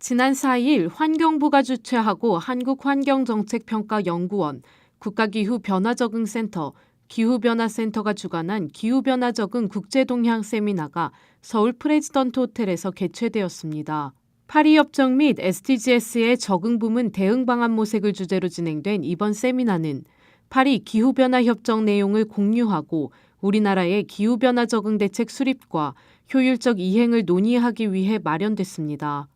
지난 4일 환경부가 주최하고 한국환경정책평가연구원, 국가기후변화적응센터, 기후변화센터가 주관한 기후변화적응 국제동향 세미나가 서울 프레지던트 호텔에서 개최되었습니다. 파리협정 및 SDGs의 적응부문 대응방안 모색을 주제로 진행된 이번 세미나는 파리 기후변화협정 내용을 공유하고 우리나라의 기후변화 적응 대책 수립과 효율적 이행을 논의하기 위해 마련됐습니다.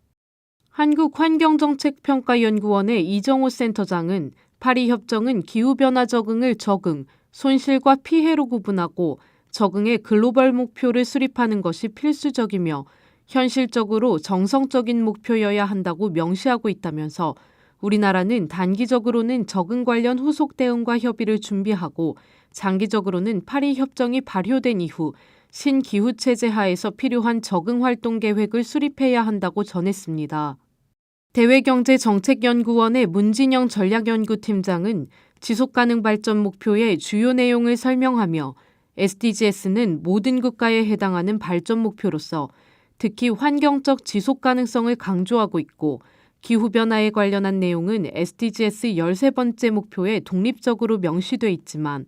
한국환경정책평가연구원의 이정호 센터장은 파리 협정은 기후변화 적응을 적응, 손실과 피해로 구분하고 적응의 글로벌 목표를 수립하는 것이 필수적이며 현실적으로 정성적인 목표여야 한다고 명시하고 있다면서 우리나라는 단기적으로는 적응 관련 후속 대응과 협의를 준비하고 장기적으로는 파리 협정이 발효된 이후 신기후체제 하에서 필요한 적응 활동 계획을 수립해야 한다고 전했습니다. 대외경제정책연구원의 문진영 전략연구팀장은 지속가능 발전 목표의 주요 내용을 설명하며 SDGs는 모든 국가에 해당하는 발전 목표로서 특히 환경적 지속가능성을 강조하고 있고 기후변화에 관련한 내용은 SDGs 13번째 목표에 독립적으로 명시돼 있지만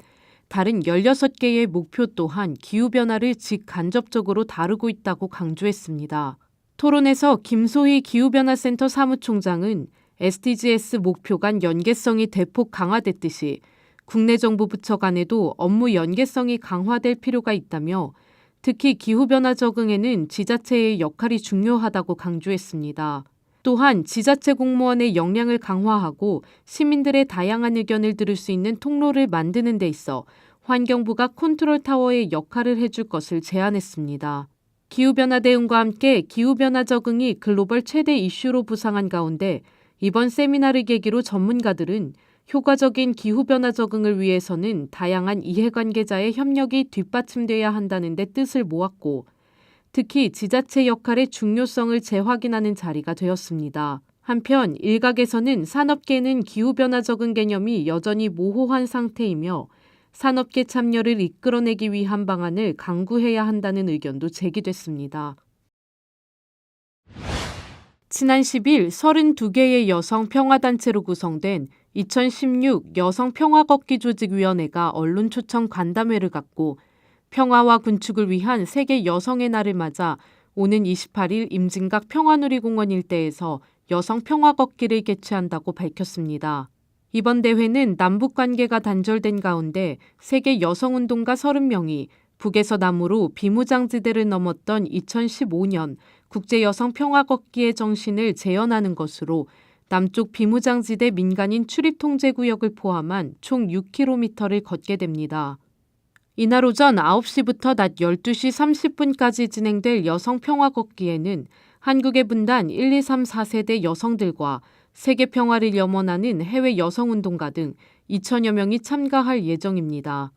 다른 16개의 목표 또한 기후변화를 직간접적으로 다루고 있다고 강조했습니다. 토론에서 김소희 기후변화센터 사무총장은 SDGs 목표 간 연계성이 대폭 강화됐듯이 국내 정부 부처 간에도 업무 연계성이 강화될 필요가 있다며 특히 기후변화 적응에는 지자체의 역할이 중요하다고 강조했습니다. 또한 지자체 공무원의 역량을 강화하고 시민들의 다양한 의견을 들을 수 있는 통로를 만드는 데 있어 환경부가 컨트롤 타워의 역할을 해줄 것을 제안했습니다. 기후변화 대응과 함께 기후변화 적응이 글로벌 최대 이슈로 부상한 가운데 이번 세미나를 계기로 전문가들은 효과적인 기후변화 적응을 위해서는 다양한 이해관계자의 협력이 뒷받침돼야 한다는 데 뜻을 모았고 특히 지자체 역할의 중요성을 재확인하는 자리가 되었습니다. 한편 일각에서는 산업계는 기후변화 적응 개념이 여전히 모호한 상태이며 산업계 참여를 이끌어내기 위한 방안을 강구해야 한다는 의견도 제기됐습니다. 지난 10일 32개의 여성 평화단체로 구성된 2016 여성평화걷기조직위원회가 언론 초청 간담회를 갖고 평화와 군축을 위한 세계 여성의 날을 맞아 오는 28일 임진각 평화누리공원 일대에서 여성평화걷기를 개최한다고 밝혔습니다. 이번 대회는 남북관계가 단절된 가운데 세계 여성운동가 30명이 북에서 남으로 비무장지대를 넘었던 2015년 국제여성평화걷기의 정신을 재현하는 것으로 남쪽 비무장지대 민간인 출입통제구역을 포함한 총 6km를 걷게 됩니다. 이날 오전 9시부터 낮 12시 30분까지 진행될 여성평화걷기에는 한국의 분단 1, 2, 3, 4세대 여성들과 세계 평화를 염원하는 해외 여성운동가 등 2천여 명이 참가할 예정입니다.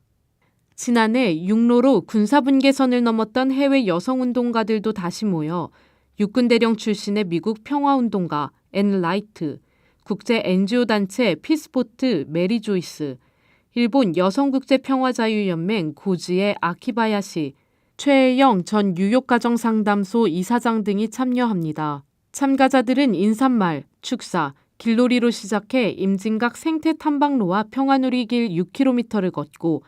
지난해 육로로 군사분계선을 넘었던 해외 여성운동가들도 다시 모여 육군대령 출신의 미국 평화운동가 앤 라이트, 국제 NGO 단체 피스포트 메리 조이스, 일본 여성국제평화자유연맹 고지의 아키바야시, 최혜영 전 뉴욕가정상담소 이사장 등이 참여합니다. 참가자들은 인사말, 축사, 길놀이로 시작해 임진각 생태탐방로와 평화누리길 6km를 걷고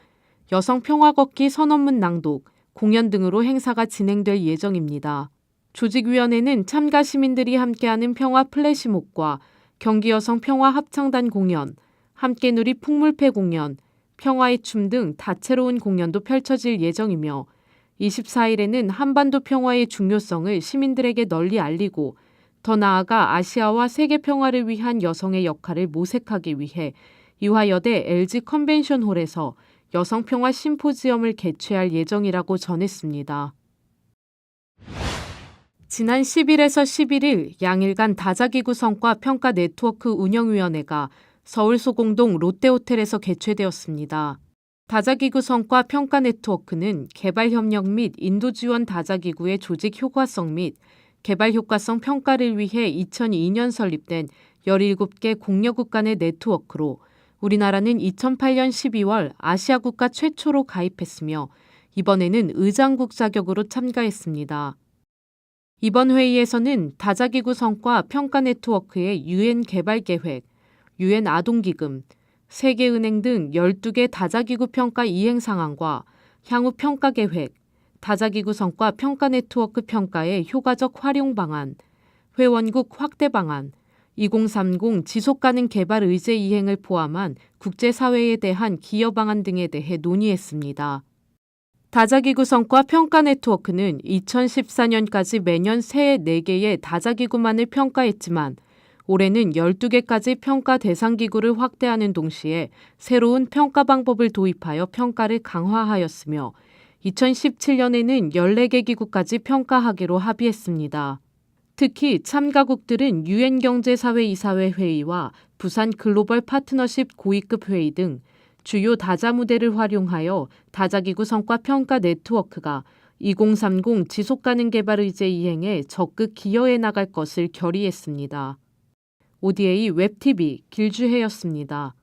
여성평화걷기 선언문 낭독, 공연 등으로 행사가 진행될 예정입니다. 조직위원회는 참가 시민들이 함께하는 평화 플래시몹과 경기여성평화합창단 공연, 함께누리 풍물패 공연, 평화의 춤 등 다채로운 공연도 펼쳐질 예정이며 24일에는 한반도 평화의 중요성을 시민들에게 널리 알리고 더 나아가 아시아와 세계 평화를 위한 여성의 역할을 모색하기 위해 이화여대 LG 컨벤션홀에서 여성평화 심포지엄을 개최할 예정이라고 전했습니다. 지난 10일에서 11일 양일간 다자기구 성과 평가 네트워크 운영위원회가 서울 소공동 롯데호텔에서 개최되었습니다. 다자기구 성과 평가 네트워크는 개발협력 및 인도지원 다자기구의 조직 효과성 및 개발 효과성 평가를 위해 2002년 설립된 17개 공여국 간의 네트워크로 우리나라는 2008년 12월 아시아 국가 최초로 가입했으며 이번에는 의장국 자격으로 참가했습니다. 이번 회의에서는 다자기구 성과 평가 네트워크의 유엔 개발 계획, 유엔 아동기금, 세계은행 등 12개 다자기구 평가 이행 상황과 향후 평가 계획, 다자기구 성과 평가 네트워크 평가의 효과적 활용 방안, 회원국 확대 방안, 2030 지속가능 개발 의제 이행을 포함한 국제사회에 대한 기여 방안 등에 대해 논의했습니다. 다자기구 성과 평가 네트워크는 2014년까지 매년 새 4개의 다자기구만을 평가했지만 올해는 12개까지 평가 대상 기구를 확대하는 동시에 새로운 평가 방법을 도입하여 평가를 강화하였으며 2017년에는 14개 기구까지 평가하기로 합의했습니다. 특히 참가국들은 유엔 경제사회 이사회 회의와 부산 글로벌 파트너십 고위급 회의 등 주요 다자 무대를 활용하여 다자기구 성과 평가 네트워크가 2030 지속가능 개발 의제 이행에 적극 기여해 나갈 것을 결의했습니다. ODA 웹TV 길주혜였습니다.